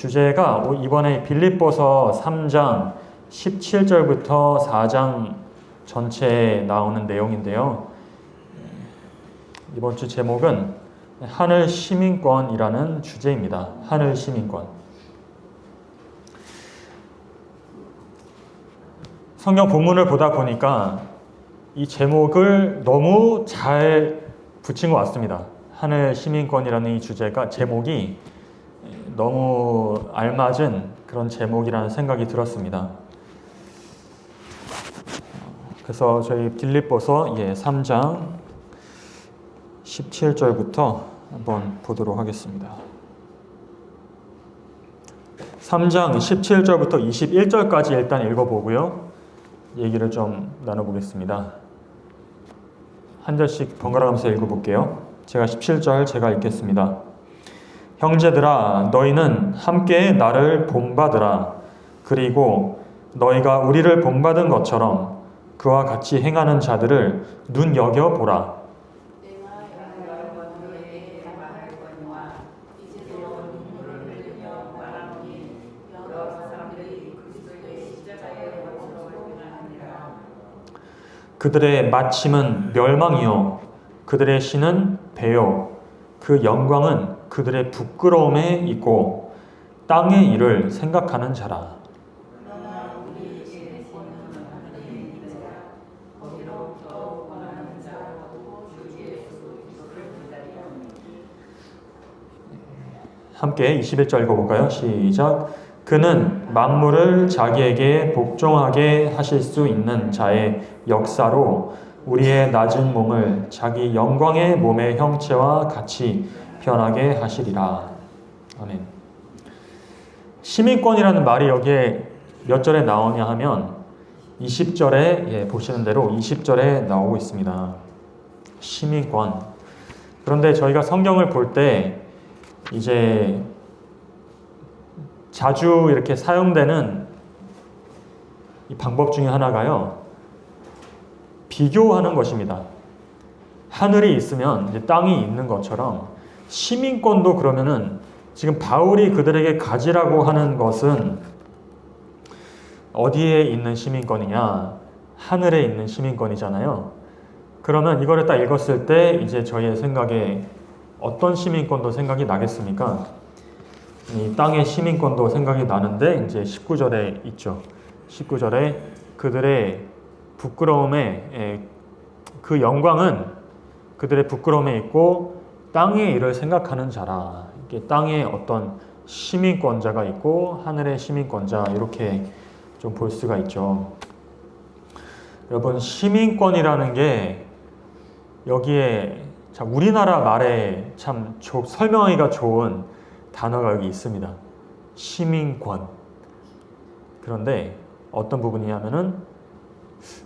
주제가 이번에 빌립보서 3장 17절부터 4장 전체에 나오는 내용인데요. 이번 주 제목은 하늘 시민권이라는 주제입니다. 하늘 시민권. 성경 본문을 보다 보니까 이 제목을 너무 잘 붙인 것 같습니다. 하늘 시민권이라는 이 주제가 제목이 너무 알맞은 그런 제목이라는 생각이 들었습니다. 그래서 저희 빌립보서 3장 17절부터 한번 보도록 하겠습니다. 3장 17절부터 21절까지 일단 읽어보고요. 얘기를 좀 나눠보겠습니다. 한 절씩 번갈아가면서 읽어볼게요. 제가 17절 제가 읽겠습니다. 형제들아, 너희는 함께 나를 본받으라. 그리고 너희가 우리를 본받은 것처럼 그와 같이 행하는 자들을 눈여겨보라. 그들의 마침은 멸망이요 그들의 신은 배요 그 영광은 그들의 부끄러움에 있고 땅의 일을 생각하는 자라. 함께 21절 읽어볼까요? 시작. 그는 만물을 자기에게 복종하게 하실 수 있는 자의 역사로 우리의 낮은 몸을 자기 영광의 몸의 형체와 같이 변하게 하시리라. 아멘. 시민권이라는 말이 여기에 몇 절에 나오냐 하면 20절에 보시는 대로 20절에 나오고 있습니다. 시민권. 그런데 저희가 성경을 볼 때 이제 자주 이렇게 사용되는 이 방법 중에 하나가요. 비교하는 것입니다. 하늘이 있으면 이제 땅이 있는 것처럼 시민권도 그러면은 지금 바울이 그들에게 가지라고 하는 것은 어디에 있는 시민권이냐? 하늘에 있는 시민권이잖아요. 그러면 이거를 딱 읽었을 때 이제 저희의 생각에 어떤 시민권도 생각이 나겠습니까? 이 땅의 시민권도 생각이 나는데 이제 19절에 있죠. 19절에 그들의 부끄러움에 그 영광은 그들의 부끄러움에 있고 땅의 일을 생각하는 자라. 이게 땅에 어떤 시민권자가 있고 하늘의 시민권자 이렇게 좀 볼 수가 있죠. 여러분 시민권이라는 게 여기에 참 우리나라 말에 참 설명하기가 좋은 단어가 여기 있습니다. 시민권. 그런데 어떤 부분이냐면은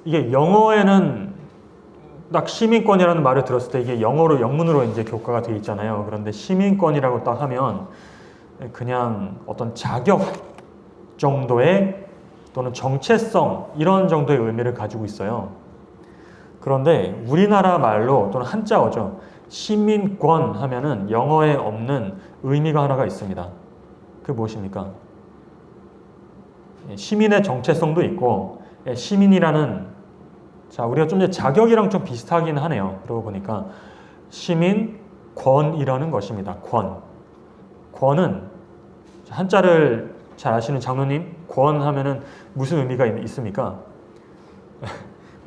이게 영어에는 딱 시민권이라는 말을 들었을 때 이게 영문으로 이제 교과가 되어 있잖아요. 그런데 시민권이라고 딱 하면 그냥 어떤 자격 정도의 또는 정체성 이런 정도의 의미를 가지고 있어요. 그런데 우리나라 말로 또는 한자어죠. 시민권 하면은 영어에 없는 의미가 하나가 있습니다. 그게 무엇입니까? 시민의 정체성도 있고 시민이라는 우리가 좀 자격이랑 좀 비슷하긴 하네요. 그러고 보니까 시민권이라는 것입니다. 권은 한자를 잘 아시는 장로님 권 하면은 무슨 의미가 있습니까?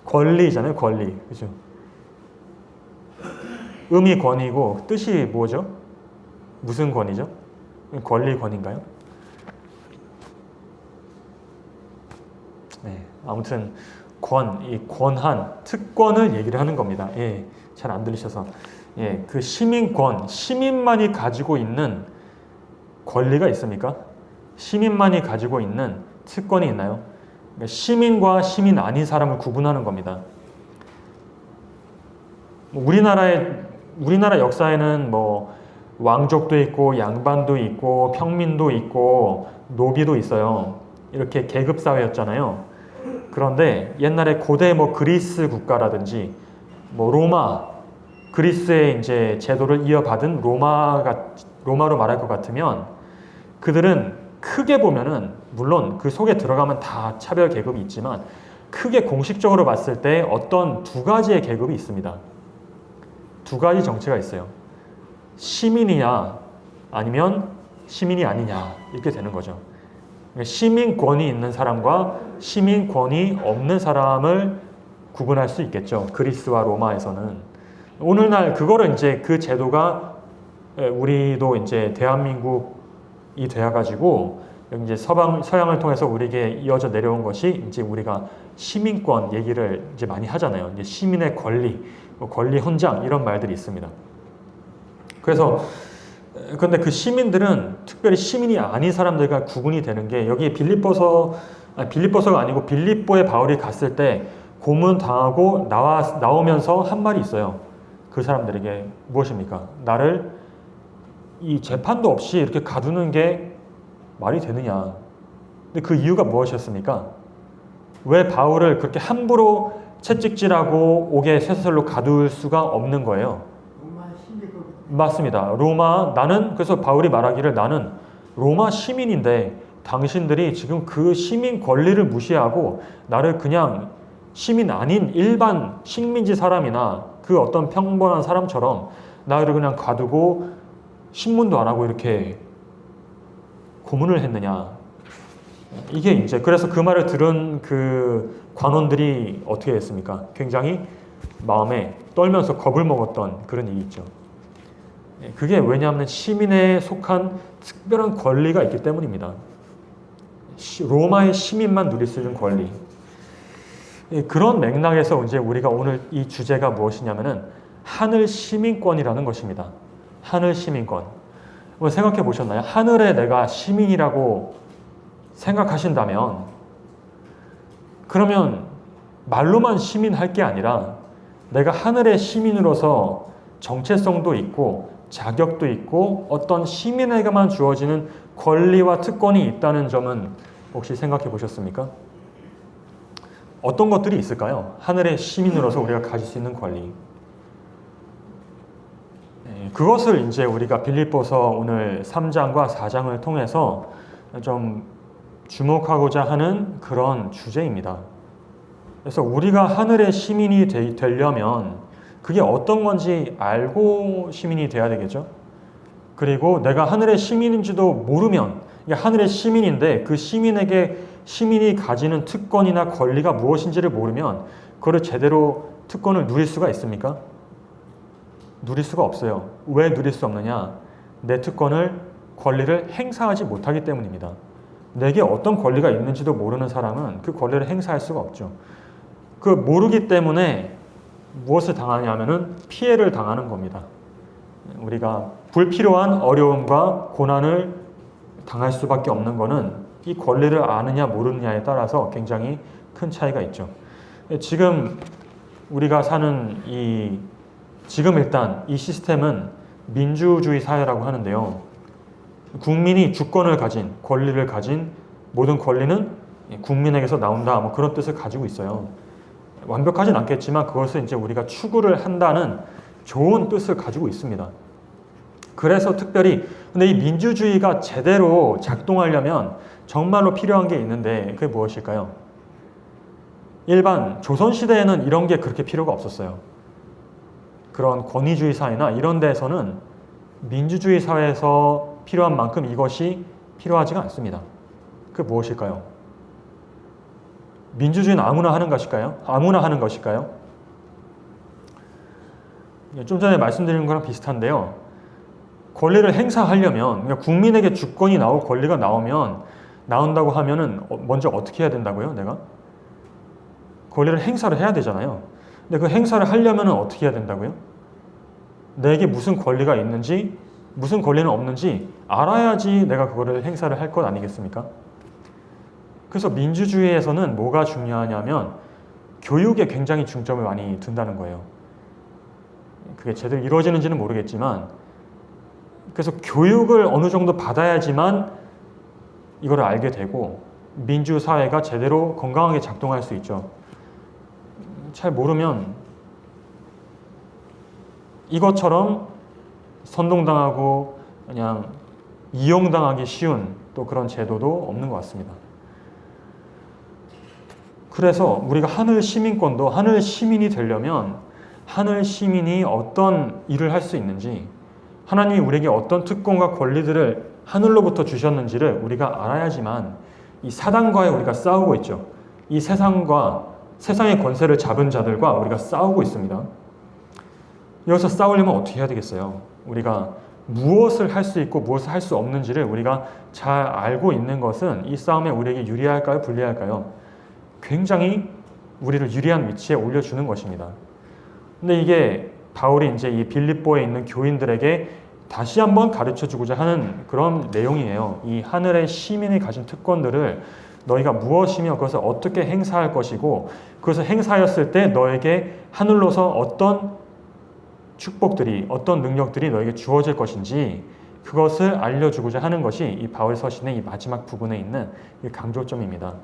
권리잖아요. 권리. 그죠? 음이 권이고 뜻이 뭐죠? 무슨 권이죠? 권리권인가요? 네, 아무튼 이 권한, 특권을 얘기를 하는 겁니다. 잘 안 들리셔서. 그 시민권, 시민만이 가지고 있는 권리가 있습니까? 시민만이 가지고 있는 특권이 있나요? 시민과 시민 아닌 사람을 구분하는 겁니다. 우리나라 역사에는 뭐 왕족도 있고 양반도 있고 평민도 있고 노비도 있어요. 이렇게 계급 사회였잖아요. 그런데 옛날에 고대 뭐 그리스 국가라든지 뭐 로마, 그리스의 이제 제도를 이어받은 로마로 말할 것 같으면 그들은 크게 보면은 물론 그 속에 들어가면 다 차별 계급이 있지만 크게 공식적으로 봤을 때 어떤 두 가지의 계급이 있습니다. 두 가지 정체가 있어요. 시민이냐 아니면 시민이 아니냐 이렇게 되는 거죠. 시민권이 있는 사람과 시민권이 없는 사람을 구분할 수 있겠죠. 그리스와 로마에서는. 오늘날 그거를 이제 그 제도가 우리도 이제 대한민국이 되어가지고 이제 서양을 통해서 우리에게 이어져 내려온 것이 이제 우리가 시민권 얘기를 이제 많이 하잖아요. 이제 시민의 권리, 권리 헌장 이런 말들이 있습니다. 그래서 근데 그 시민들은 특별히 시민이 아닌 사람들과 구분이 되는 게 여기 빌립보서가 아니고 빌립보에 바울이 갔을 때 고문 당하고 나오면서 한 말이 있어요. 그 사람들에게 무엇입니까? 나를 이 재판도 없이 이렇게 가두는 게 말이 되느냐? 근데 그 이유가 무엇이었습니까? 왜 바울을 그렇게 함부로 채찍질하고 옥에 쇠사슬로 가둘 수가 없는 거예요? 맞습니다. 그래서 바울이 말하기를 나는 로마 시민인데 당신들이 지금 그 시민 권리를 무시하고 나를 그냥 시민 아닌 일반 식민지 사람이나 그 어떤 평범한 사람처럼 나를 그냥 가두고 신문도 안 하고 이렇게 고문을 했느냐. 이게 이제 그래서 그 말을 들은 그 관원들이 어떻게 했습니까? 굉장히 마음에 떨면서 겁을 먹었던 그런 일이 있죠. 그게 왜냐하면 시민에 속한 특별한 권리가 있기 때문입니다. 로마의 시민만 누릴 수 있는 권리. 그런 맥락에서 이제 우리가 오늘 이 주제가 무엇이냐면은 하늘 시민권이라는 것입니다. 하늘 시민권. 생각해 보셨나요? 하늘에 내가 시민이라고 생각하신다면 그러면 말로만 시민할 게 아니라 내가 하늘의 시민으로서 정체성도 있고 자격도 있고 어떤 시민에게만 주어지는 권리와 특권이 있다는 점은 혹시 생각해 보셨습니까? 어떤 것들이 있을까요? 하늘의 시민으로서 우리가 가질 수 있는 권리. 그것을 이제 우리가 빌립보서 오늘 3장과 4장을 통해서 좀 주목하고자 하는 그런 주제입니다. 그래서 우리가 하늘의 시민이 되려면 그게 어떤 건지 알고 시민이 돼야 되겠죠. 그리고 내가 하늘의 시민인지도 모르면 하늘의 시민인데 그 시민에게 시민이 가지는 특권이나 권리가 무엇인지를 모르면 그걸 제대로 특권을 누릴 수가 있습니까? 누릴 수가 없어요. 왜 누릴 수 없느냐? 내 특권을, 권리를 행사하지 못하기 때문입니다. 내게 어떤 권리가 있는지도 모르는 사람은 그 권리를 행사할 수가 없죠. 그 모르기 때문에 무엇을 당하냐면은 피해를 당하는 겁니다. 우리가 불필요한 어려움과 고난을 당할 수밖에 없는 것은 이 권리를 아느냐 모르느냐에 따라서 굉장히 큰 차이가 있죠. 지금 우리가 사는 지금 일단 이 시스템은 민주주의 사회라고 하는데요. 국민이 주권을 가진, 권리를 가진 모든 권리는 국민에게서 나온다. 뭐 그런 뜻을 가지고 있어요. 완벽하진 않겠지만 그것을 이제 우리가 추구를 한다는 좋은 뜻을 가지고 있습니다. 그래서 특별히 근데 이 민주주의가 제대로 작동하려면 정말로 필요한 게 있는데 그게 무엇일까요? 일반 조선시대에는 이런 게 그렇게 필요가 없었어요. 그런 권위주의 사회나 이런 데에서는 민주주의 사회에서 필요한 만큼 이것이 필요하지가 않습니다. 그게 무엇일까요? 민주주의는 아무나 하는 것일까요? 아무나 하는 것일까요? 좀 전에 말씀드린 거랑 비슷한데요. 권리를 행사하려면 그러니까 국민에게 주권이 나오고 권리가 나온다고 하면은 먼저 어떻게 해야 된다고요? 내가 권리를 행사를 해야 되잖아요. 근데 그 행사를 하려면 어떻게 해야 된다고요? 내게 무슨 권리가 있는지 무슨 권리는 없는지 알아야지 내가 그거를 행사를 할 것 아니겠습니까? 그래서 민주주의에서는 뭐가 중요하냐면 교육에 굉장히 중점을 많이 둔다는 거예요. 그게 제대로 이루어지는지는 모르겠지만 그래서 교육을 어느 정도 받아야지만 이걸 알게 되고 민주사회가 제대로 건강하게 작동할 수 있죠. 잘 모르면 이것처럼 선동당하고 그냥 이용당하기 쉬운 또 그런 제도도 없는 것 같습니다. 그래서 우리가 하늘 시민권도 하늘 시민이 되려면 하늘 시민이 어떤 일을 할 수 있는지, 하나님이 우리에게 어떤 특권과 권리들을 하늘로부터 주셨는지를 우리가 알아야지만 이 사단과의 우리가 싸우고 있죠. 이 세상과 세상의 권세를 잡은 자들과 우리가 싸우고 있습니다. 여기서 싸우려면 어떻게 해야 되겠어요? 우리가 무엇을 할 수 있고 무엇을 할 수 없는지를 우리가 잘 알고 있는 것은 이 싸움에 우리에게 유리할까요? 불리할까요? 굉장히 우리를 유리한 위치에 올려주는 것입니다. 근데 이게 바울이 이제 이 빌립보에 있는 교인들에게 다시 한번 가르쳐주고자 하는 그런 내용이에요. 이 하늘의 시민이 가진 특권들을 너희가 무엇이며 그것을 어떻게 행사할 것이고, 그것을 행사하였을 때 너에게 하늘로서 어떤 축복들이, 어떤 능력들이 너에게 주어질 것인지 그것을 알려주고자 하는 것이 이 바울 서신의 이 마지막 부분에 있는 이 강조점입니다.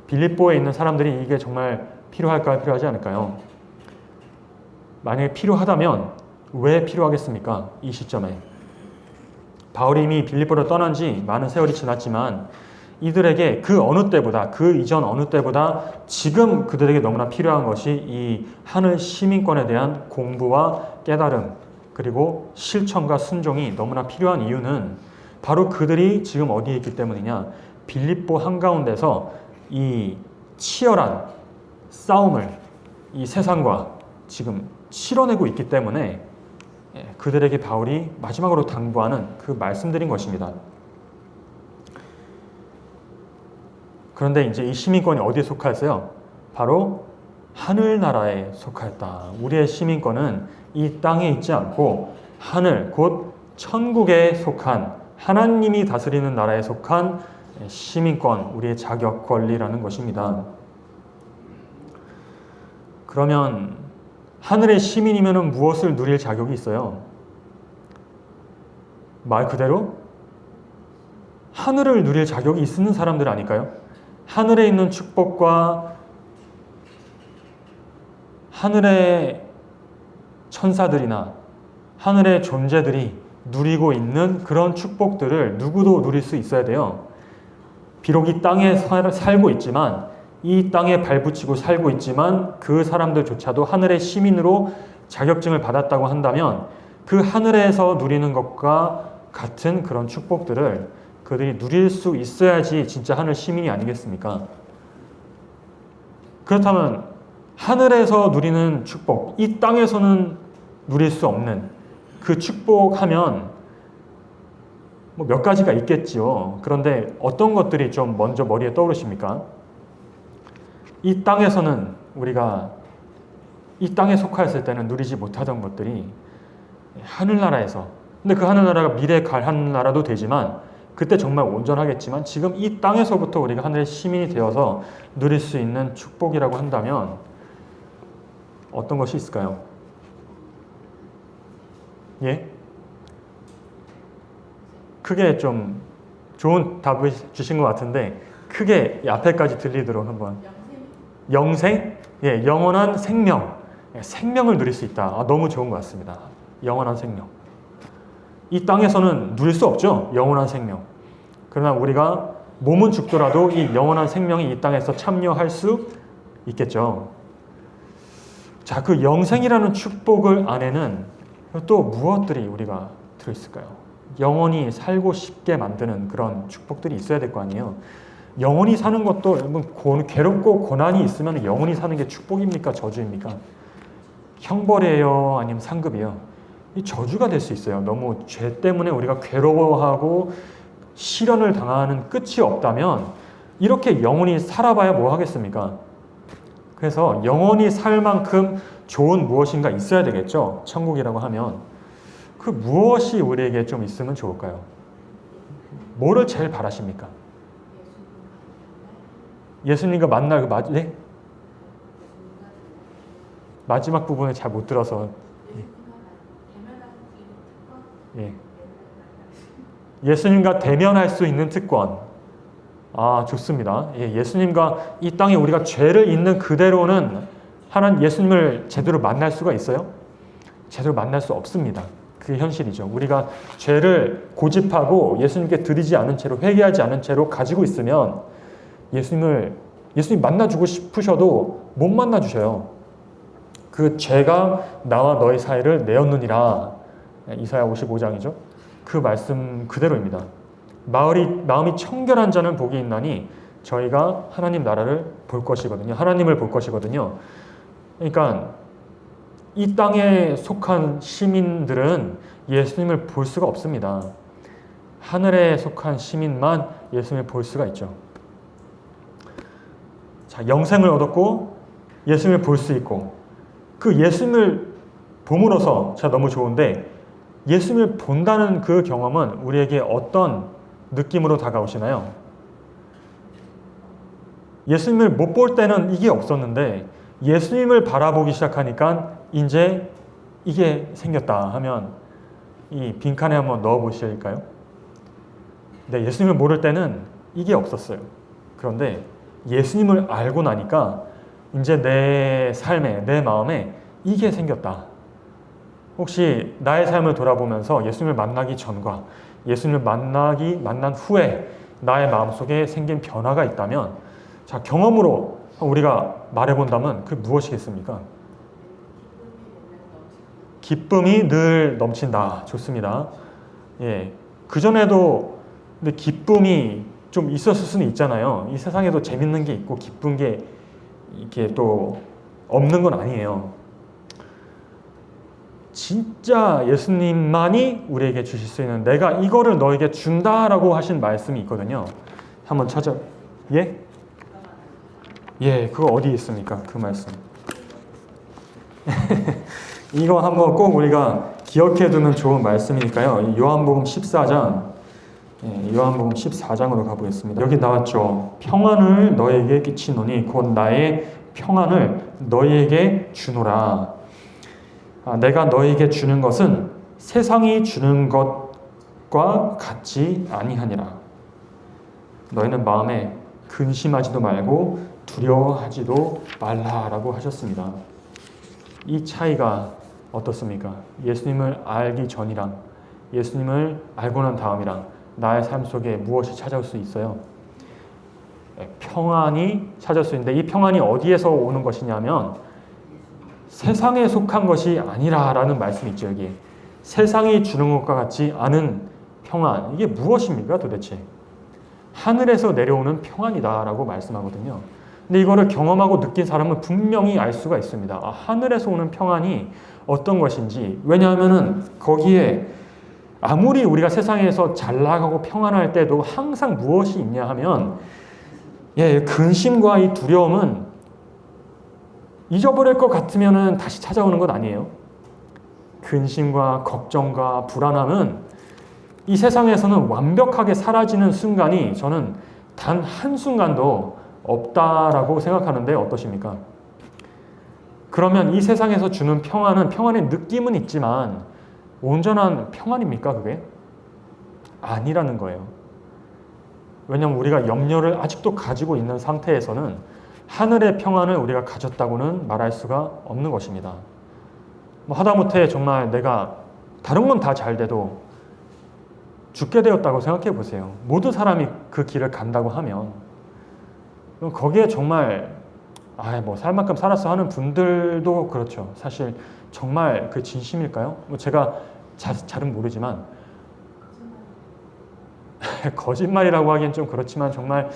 빌립보에 있는 사람들이 이게 정말 필요할까요? 필요하지 않을까요? 만약에 필요하다면 왜 필요하겠습니까? 이 시점에. 바울이 이미 빌립보를 떠난 지 많은 세월이 지났지만 이들에게 그 어느 때보다, 그 이전 어느 때보다 지금 그들에게 너무나 필요한 것이 이 하늘 시민권에 대한 공부와 깨달음, 그리고 실천과 순종이 너무나 필요한 이유는 바로 그들이 지금 어디에 있기 때문이냐? 빌립보 한가운데서 이 치열한 싸움을 이 세상과 지금 치러내고 있기 때문에 그들에게 바울이 마지막으로 당부하는 그 말씀들인 것입니다. 그런데 이제 이 시민권이 어디에 속하였어요? 바로 하늘나라에 속하였다. 우리의 시민권은 이 땅에 있지 않고 하늘, 곧 천국에 속한, 하나님이 다스리는 나라에 속한 시민권, 우리의 자격, 권리라는 것입니다. 그러면 하늘의 시민이면 무엇을 누릴 자격이 있어요? 말 그대로 하늘을 누릴 자격이 있는 사람들 아닐까요? 하늘에 있는 축복과 하늘의 천사들이나 하늘의 존재들이 누리고 있는 그런 축복들을 누구도 누릴 수 있어야 돼요. 비록 이 땅에 살고 있지만, 이 땅에 발붙이고 살고 있지만 그 사람들조차도 하늘의 시민으로 자격증을 받았다고 한다면 그 하늘에서 누리는 것과 같은 그런 축복들을 그들이 누릴 수 있어야지 진짜 하늘 시민이 아니겠습니까? 그렇다면 하늘에서 누리는 축복, 이 땅에서는 누릴 수 없는 그 축복하면 뭐 몇 가지가 있겠지요. 그런데 어떤 것들이 좀 먼저 머리에 떠오르십니까? 이 땅에서는 우리가 이 땅에 속하였을 때는 누리지 못하던 것들이 하늘나라에서, 근데 그 하늘나라가 미래에 갈 하늘나라도 되지만 그때 정말 온전하겠지만 지금 이 땅에서부터 우리가 하늘의 시민이 되어서 누릴 수 있는 축복이라고 한다면 어떤 것이 있을까요? 예? 크게 좀 좋은 답을 주신 것 같은데 크게 앞에까지 들리도록 한번. 영생? 예, 영원한 생명. 예, 생명을 누릴 수 있다. 너무 좋은 것 같습니다. 영원한 생명. 이 땅에서는 누릴 수 없죠. 영원한 생명. 그러나 우리가 몸은 죽더라도 이 영원한 생명이 이 땅에서 참여할 수 있겠죠. 자, 그 영생이라는 축복을 안에는 또 무엇들이 우리가 들어있을까요? 영원히 살고 싶게 만드는 그런 축복들이 있어야 될 거 아니에요. 영원히 사는 것도 괴롭고 고난이 있으면 영원히 사는 게 축복입니까? 저주입니까? 형벌이에요? 아니면 상급이에요? 이 저주가 될 수 있어요. 너무 죄 때문에 우리가 괴로워하고 시련을 당하는 끝이 없다면 이렇게 영원히 살아봐야 뭐 하겠습니까? 그래서 영원히 살 만큼 좋은 무엇인가 있어야 되겠죠. 천국이라고 하면. 그 무엇이 우리에게 좀 있으면 좋을까요? 뭐를 제일 바라십니까? 예수님과 만날 그 네? 마지막 부분을 잘 못 들어서. 예. 예수님과 대면할 수 있는 특권. 좋습니다. 예, 예수님과 이 땅에 우리가 죄를 있는 그대로는 하나님 예수님을 제대로 만날 수가 있어요? 제대로 만날 수 없습니다. 그게 현실이죠. 우리가 죄를 고집하고 예수님께 드리지 않은 채로, 회개하지 않은 채로 가지고 있으면 예수님 만나주고 싶으셔도 못 만나주셔요. 그 죄가 나와 너희 사이를 내었느니라. 이사야 55장이죠. 그 말씀 그대로입니다. 마음이 청결한 자는 복이 있나니 저희가 하나님 나라를 볼 것이거든요. 하나님을 볼 것이거든요. 그러니까 이 땅에 속한 시민들은 예수님을 볼 수가 없습니다. 하늘에 속한 시민만 예수님을 볼 수가 있죠. 자, 영생을 얻었고 예수님을 볼 수 있고 그 예수님을 봄으로써 자 너무 좋은데 예수님을 본다는 그 경험은 우리에게 어떤 느낌으로 다가오시나요? 예수님을 못 볼 때는 이게 없었는데 예수님을 바라보기 시작하니까 이제 이게 생겼다 하면 이 빈칸에 한번 넣어 보실까요? 네, 예수님을 모를 때는 이게 없었어요. 그런데 예수님을 알고 나니까 이제 내 삶에, 내 마음에 이게 생겼다. 혹시 나의 삶을 돌아보면서 예수님을 만나기 전과 예수님을 만난 후에 나의 마음속에 생긴 변화가 있다면 자, 경험으로 우리가 말해본다면 그게 무엇이겠습니까? 기쁨이 늘 넘친다. 좋습니다. 예. 그전에도 근데 기쁨이 좀 있었을 수는 있잖아요. 이 세상에도 재밌는 게 있고 기쁜 게 이렇게 또 없는 건 아니에요. 진짜 예수님만이 우리에게 주실 수 있는 내가 이거를 너에게 준다라고 하신 말씀이 있거든요. 한번 예? 예, 그거 어디 있습니까? 그 말씀. 이거 한번 꼭 우리가 기억해 두면 좋은 말씀이니까요. 요한복음 14장, 요한복음 14장으로 가보겠습니다. 여기 나왔죠. 평안을 너에게 끼치노니 곧 나의 평안을 너희에게 주노라. 내가 너희에게 주는 것은 세상이 주는 것과 같지 아니하니라. 너희는 마음에 근심하지도 말고 두려워하지도 말라라고 하셨습니다. 이 차이가 어떻습니까? 예수님을 알기 전이랑 예수님을 알고 난 다음이랑 나의 삶 속에 무엇이 찾아올 수 있어요? 평안이 찾아올 수 있는데 이 평안이 어디에서 오는 것이냐면 세상에 속한 것이 아니라라는 말씀이 있죠. 여기 세상이 주는 것과 같지 않은 평안, 이게 무엇입니까 도대체? 하늘에서 내려오는 평안이다라고 말씀하거든요. 근데 이거를 경험하고 느낀 사람은 분명히 알 수가 있습니다. 하늘에서 오는 평안이 어떤 것인지. 왜냐하면은 거기에 아무리 우리가 세상에서 잘 나가고 평안할 때도 항상 무엇이 있냐 하면 근심과 이 두려움은 잊어버릴 것 같으면은 다시 찾아오는 것 아니에요. 근심과 걱정과 불안함은 이 세상에서는 완벽하게 사라지는 순간이 저는 단 한순간도 없다라고 생각하는데 어떠십니까? 그러면 이 세상에서 주는 평안은 평안의 느낌은 있지만 온전한 평안입니까 그게? 아니라는 거예요. 왜냐하면 우리가 염려를 아직도 가지고 있는 상태에서는 하늘의 평안을 우리가 가졌다고는 말할 수가 없는 것입니다. 하다못해 정말 내가 다른 건 다 잘 돼도 죽게 되었다고 생각해 보세요. 모든 사람이 그 길을 간다고 하면 거기에 정말 살 만큼 살았어 하는 분들도 그렇죠. 사실 정말 그 진심일까요? 제가 잘은 모르지만 거짓말이라고 하기엔 좀 그렇지만 정말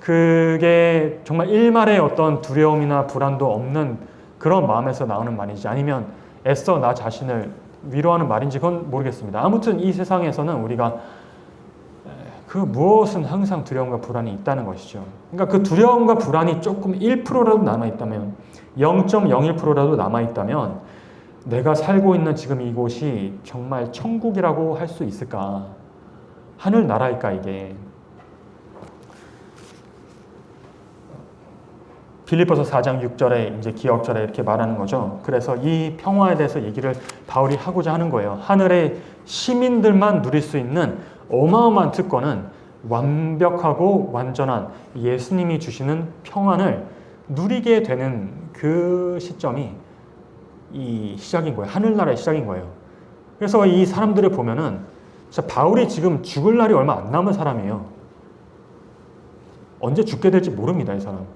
그게 정말 일말의 어떤 두려움이나 불안도 없는 그런 마음에서 나오는 말인지 아니면 애써 나 자신을 위로하는 말인지 그건 모르겠습니다. 아무튼 이 세상에서는 우리가 그 무엇은 항상 두려움과 불안이 있다는 것이죠. 그러니까 그 두려움과 불안이 조금 1%라도 남아있다면 0.01%라도 남아있다면 내가 살고 있는 지금 이곳이 정말 천국이라고 할 수 있을까? 하늘나라일까 이게? 빌립보서 4장 6절에 이제 기억절에 이렇게 말하는 거죠. 그래서 이 평화에 대해서 얘기를 바울이 하고자 하는 거예요. 하늘의 시민들만 누릴 수 있는 어마어마한 특권은 완벽하고 완전한 예수님이 주시는 평안을 누리게 되는 그 시점이 이 시작인 거예요. 하늘나라의 시작인 거예요. 그래서 이 사람들을 보면은 진짜 바울이 지금 죽을 날이 얼마 안 남은 사람이에요. 언제 죽게 될지 모릅니다, 이 사람.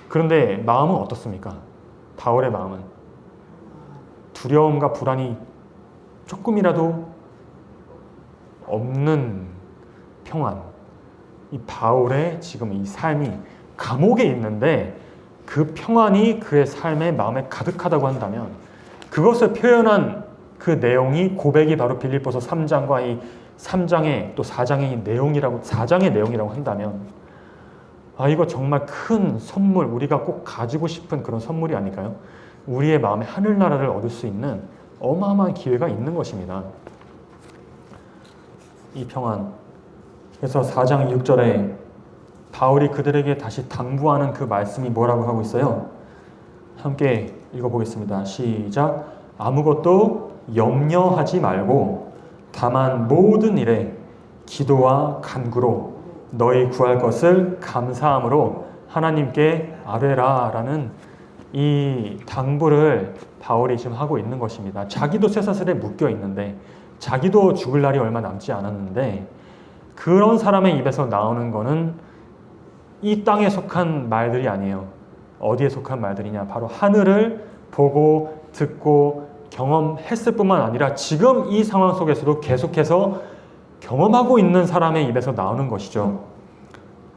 그런데 마음은 어떻습니까? 바울의 마음은 두려움과 불안이 조금이라도 없는 평안. 이 바울의 지금 이 삶이 감옥에 있는데 그 평안이 그의 삶의 마음에 가득하다고 한다면, 그것을 표현한 그 내용이 고백이 바로 빌립보서 3장과 이 3장의 또 4장의 내용이라고, 4장의 내용이라고 한다면, 이거 정말 큰 선물, 우리가 꼭 가지고 싶은 그런 선물이 아닐까요? 우리의 마음에 하늘나라를 얻을 수 있는 어마어마한 기회가 있는 것입니다. 이 평안. 그래서 4장 6절에 바울이 그들에게 다시 당부하는 그 말씀이 뭐라고 하고 있어요? 함께 읽어보겠습니다. 시작. 아무것도 염려하지 말고 다만 모든 일에 기도와 간구로 너희 구할 것을 감사함으로 하나님께 아뢰라 라는 이 당부를 바울이 지금 하고 있는 것입니다. 자기도 쇠사슬에 묶여 있는데, 자기도 죽을 날이 얼마 남지 않았는데, 그런 사람의 입에서 나오는 거는 이 땅에 속한 말들이 아니에요. 어디에 속한 말들이냐? 바로 하늘을 보고 듣고 경험했을 뿐만 아니라 지금 이 상황 속에서도 계속해서 경험하고 있는 사람의 입에서 나오는 것이죠.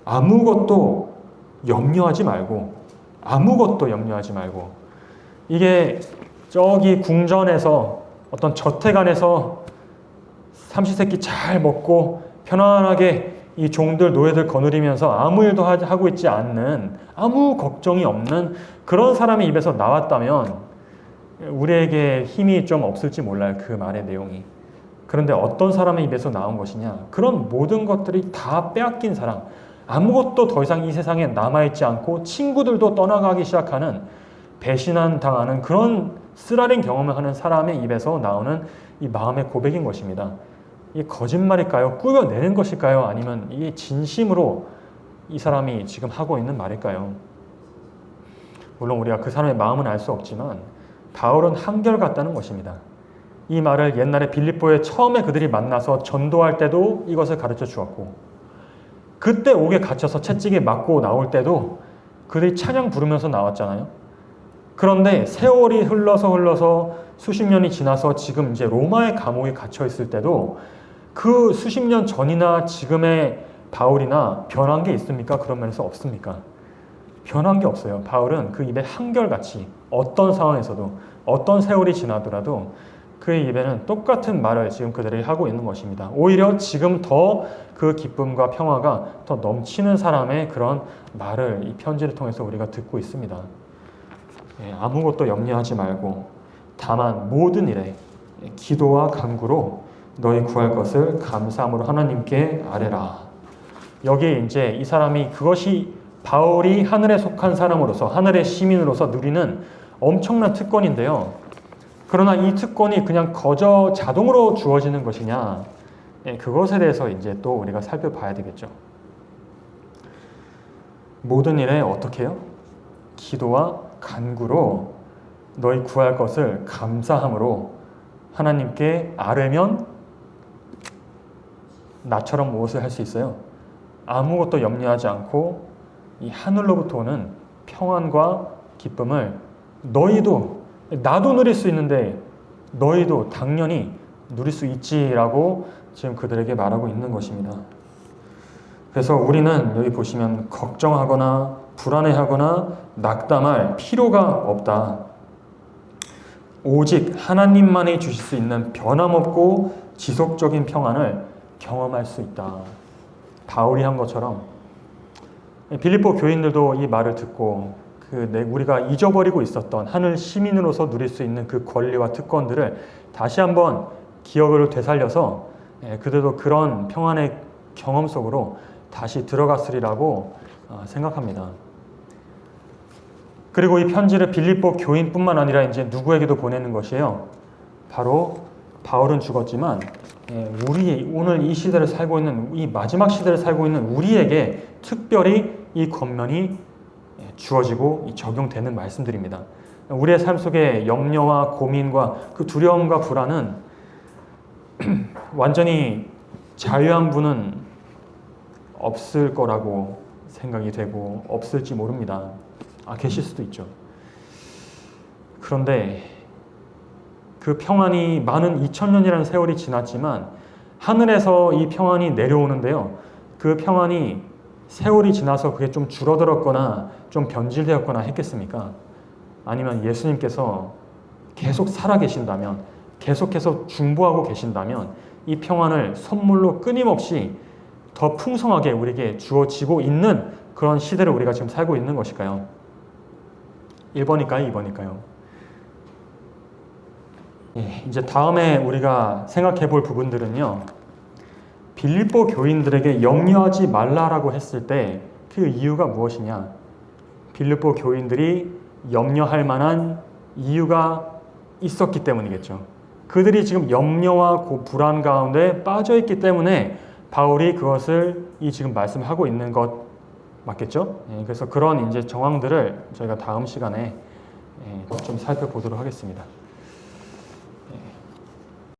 아무것도 염려하지 말고, 아무것도 염려하지 말고. 이게 저기 궁전에서 어떤 저택 안에서 삼시세끼 잘 먹고 편안하게 이 종들 노예들 거느리면서 아무 일도 하고 있지 않는, 아무 걱정이 없는 그런 사람의 입에서 나왔다면 우리에게 힘이 좀 없을지 몰라요, 그 말의 내용이. 그런데 어떤 사람의 입에서 나온 것이냐? 그런 모든 것들이 다 빼앗긴 사람, 아무것도 더 이상 이 세상에 남아있지 않고 친구들도 떠나가기 시작하는, 배신한 당하는 그런 쓰라린 경험을 하는 사람의 입에서 나오는 이 마음의 고백인 것입니다. 이게 거짓말일까요? 꾸며내는 것일까요? 아니면 이게 진심으로 이 사람이 지금 하고 있는 말일까요? 물론 우리가 그 사람의 마음은 알 수 없지만 바울은 한결같다는 것입니다. 이 말을 옛날에 빌립보에 처음에 그들이 만나서 전도할 때도 이것을 가르쳐 주었고, 그때 옥에 갇혀서 채찍에 맞고 나올 때도 그들이 찬양 부르면서 나왔잖아요. 그런데 세월이 흘러서 수십 년이 지나서 지금 이제 로마의 감옥에 갇혀 있을 때도 그 수십 년 전이나 지금의 바울이나 변한 게 있습니까? 그런 면에서 없습니까? 변한 게 없어요. 바울은 그 입에 한결같이 어떤 상황에서도 어떤 세월이 지나더라도 그의 입에는 똑같은 말을 지금 그들이 하고 있는 것입니다. 오히려 지금 더 그 기쁨과 평화가 더 넘치는 사람의 그런 말을 이 편지를 통해서 우리가 듣고 있습니다. 아무것도 염려하지 말고 다만 모든 일에 기도와 간구로 너희 구할 것을 감사함으로 하나님께 아뢰라. 여기에 이제 이 사람이, 그것이 바울이 하늘에 속한 사람으로서, 하늘의 시민으로서 누리는 엄청난 특권인데요. 그러나 이 특권이 그냥 거저 자동으로 주어지는 것이냐, 그것에 대해서 이제 또 우리가 살펴봐야 되겠죠. 모든 일에 어떻게 해요? 기도와 간구로 너희 구할 것을 감사함으로 하나님께 아뢰면 나처럼 무엇을 할 수 있어요? 아무것도 염려하지 않고 이 하늘로부터 오는 평안과 기쁨을 너희도, 나도 누릴 수 있는데 너희도 당연히 누릴 수 있지라고 지금 그들에게 말하고 있는 것입니다. 그래서 우리는 여기 보시면 걱정하거나 불안해하거나 낙담할 필요가 없다. 오직 하나님만이 주실 수 있는 변함없고 지속적인 평안을 경험할 수 있다. 바울이 한 것처럼 빌립보 교인들도 이 말을 듣고 우리가 잊어버리고 있었던 하늘 시민으로서 누릴 수 있는 그 권리와 특권들을 다시 한번 기억을 되살려서 그들도 그런 평안의 경험 속으로 다시 들어갔으리라고 생각합니다. 그리고 이 편지를 빌립보 교인뿐만 아니라 이제 누구에게도 보내는 것이에요. 바로 바울은 죽었지만 우리 오늘 이 시대를 살고 있는, 이 마지막 시대를 살고 있는 우리에게 특별히 이 권면이 주어지고 적용되는 말씀들입니다. 우리의 삶 속에 염려와 고민과 그 두려움과 불안은 완전히 자유한 분은 없을 거라고 생각이 되고 없을지 모릅니다. 계실 수도 있죠. 그런데 그 평안이 많은 2000년이라는 세월이 지났지만 하늘에서 이 평안이 내려오는데요. 그 평안이 세월이 지나서 그게 좀 줄어들었거나 좀 변질되었거나 했겠습니까? 아니면 예수님께서 계속 살아계신다면, 계속해서 중보하고 계신다면 이 평안을 선물로 끊임없이 더 풍성하게 우리에게 주어지고 있는 그런 시대를 우리가 지금 살고 있는 것일까요? 1번일까요? 2번일까요? 이제 다음에 우리가 생각해 볼 부분들은요. 빌립보 교인들에게 염려하지 말라라고 했을 때 그 이유가 무엇이냐? 빌립보 교인들이 염려할 만한 이유가 있었기 때문이겠죠. 그들이 지금 염려와 불안 가운데 빠져 있기 때문에 바울이 그것을 지금 말씀하고 있는 것 맞겠죠? 그래서 그런 이제 정황들을 저희가 다음 시간에 좀 살펴보도록 하겠습니다.